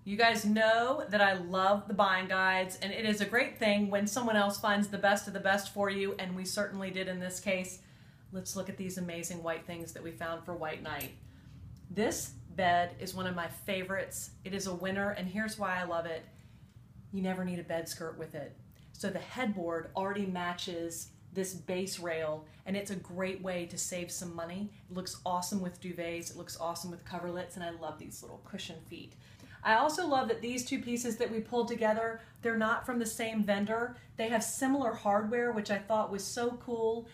You guys know that I love the buying guides, and it is a great thing when someone else finds the best of the best for you, and we certainly did in this case. Let's look at these amazing white things that we found for White Night. This bed is one of my favorites. It is a winner, and here's why I love it. You never need a bed skirt with it. So the headboard already matches this base rail, and it's a great way to save some money. It looks awesome with duvets, it looks awesome with coverlets, and I love these little cushion feet. I also love that these two pieces that we pulled together, they're not from the same vendor. They have similar hardware, which I thought was so cool.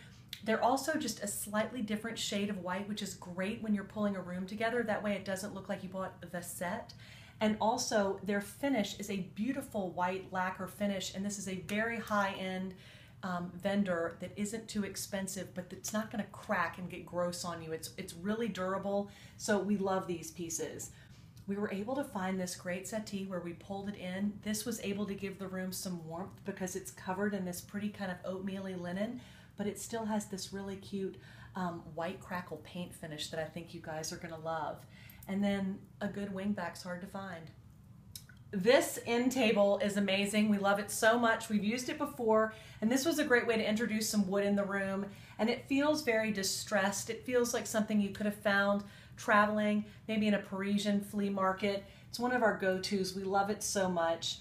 They're also just a slightly different shade of white, which is great when you're pulling a room together. That way it doesn't look like you bought the set. And also their finish is a beautiful white lacquer finish, and this is a very high-end vendor that isn't too expensive, but it's not going to crack and get gross on you. It's really durable, so we love these pieces. We were able to find this great settee where we pulled it in. This was able to give the room some warmth because it's covered in this pretty kind of oatmeal-y linen, but it still has this really cute white crackle paint finish that I think you guys are going to love. And then a good wingback's hard to find. This end table is amazing. We love it so much. We've used it before, and this was a great way to introduce some wood in the room, and it feels very distressed. It feels like something you could have found traveling, maybe in a Parisian flea market. It's one of our go-tos. We love it so much.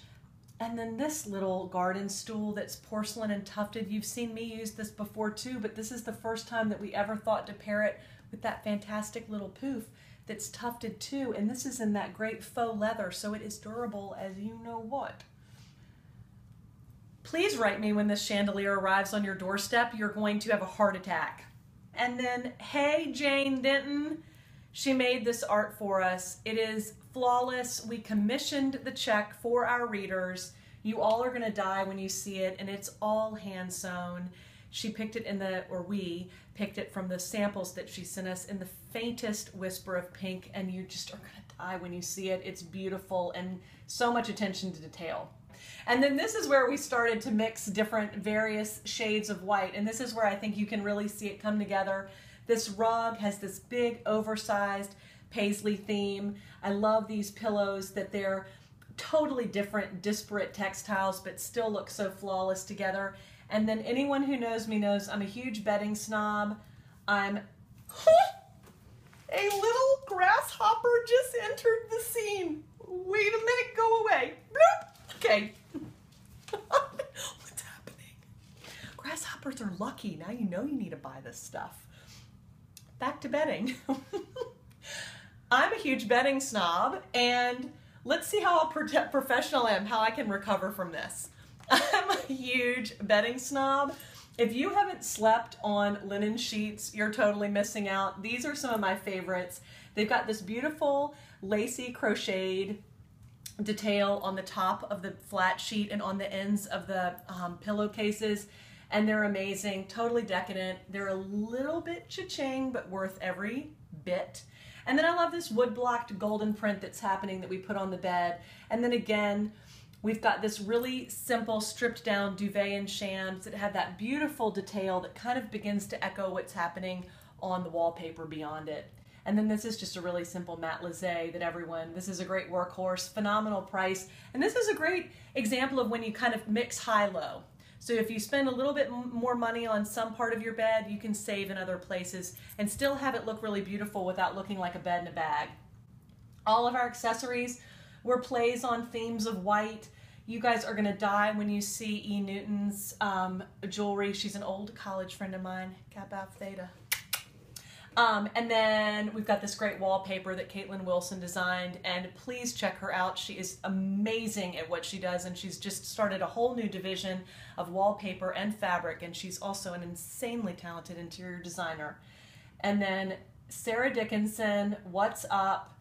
And then this little garden stool that's porcelain and tufted. You've seen me use this before too, but this is the first time that we ever thought to pair it with that fantastic little poof that's tufted too. And this is in that great faux leather, so it is durable as you know what. Please write me when this chandelier arrives on your doorstep. You're going to have a heart attack. And then, hey, Jane Denton. She made this art for us. It is flawless. We commissioned the check for our readers. You all are going to die when you see it, and it's all hand sewn. She picked it we picked it from the samples that she sent us in the faintest whisper of pink, and you just are going to die when you see it. It's beautiful and so much attention to detail. And then this is where we started to mix different various shades of white, and this is where I think you can really see it come together. This rug has this big oversized paisley theme. I love these pillows that they're totally different, disparate textiles, but still look so flawless together. And then anyone who knows me knows I'm a huge bedding snob. I'm a little grasshopper just entered the scene. Wait a minute, go away. Bloop. Okay. What's happening? Grasshoppers are lucky. Now you know you need to buy this stuff. Back to bedding. I'm a huge bedding snob, and let's see how professional I am, how I can recover from this. I'm a huge bedding snob. If you haven't slept on linen sheets, you're totally missing out. These are some of my favorites. They've got this beautiful lacy crocheted detail on the top of the flat sheet and on the ends of the pillowcases. And they're amazing, totally decadent. They're a little bit cha-ching, but worth every bit. And then I love this wood-blocked golden print that's happening that we put on the bed. And then again, we've got this really simple stripped down duvet and shams that have that beautiful detail that kind of begins to echo what's happening on the wallpaper beyond it. And then this is just a really simple matelassé that this is a great workhorse, phenomenal price. And this is a great example of when you kind of mix high-low. So if you spend a little bit more money on some part of your bed, you can save in other places and still have it look really beautiful without looking like a bed in a bag. All of our accessories were plays on themes of white. You guys are gonna die when you see E. Newton's jewelry. She's an old college friend of mine, Kappa Theta. And then we've got this great wallpaper that Caitlin Wilson designed, and please check her out. She is amazing at what she does, and she's just started a whole new division of wallpaper and fabric, and she's also an insanely talented interior designer. And then Sarah Dickinson, what's up?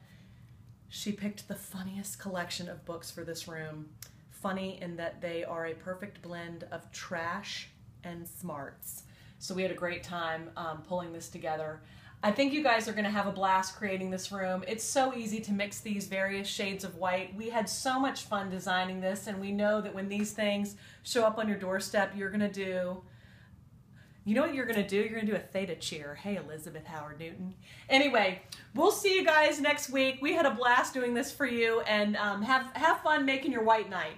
She picked the funniest collection of books for this room. Funny in that they are a perfect blend of trash and smarts. So we had a great time pulling this together. I think you guys are going to have a blast creating this room. It's so easy to mix these various shades of white. We had so much fun designing this, and we know that when these things show up on your doorstep, you're going to do, you know what you're going to do? You're going to do a theta cheer. Hey, Elizabeth Howard Newton. Anyway, We'll see you guys next week. We had a blast doing this for you, and have fun making your white knight.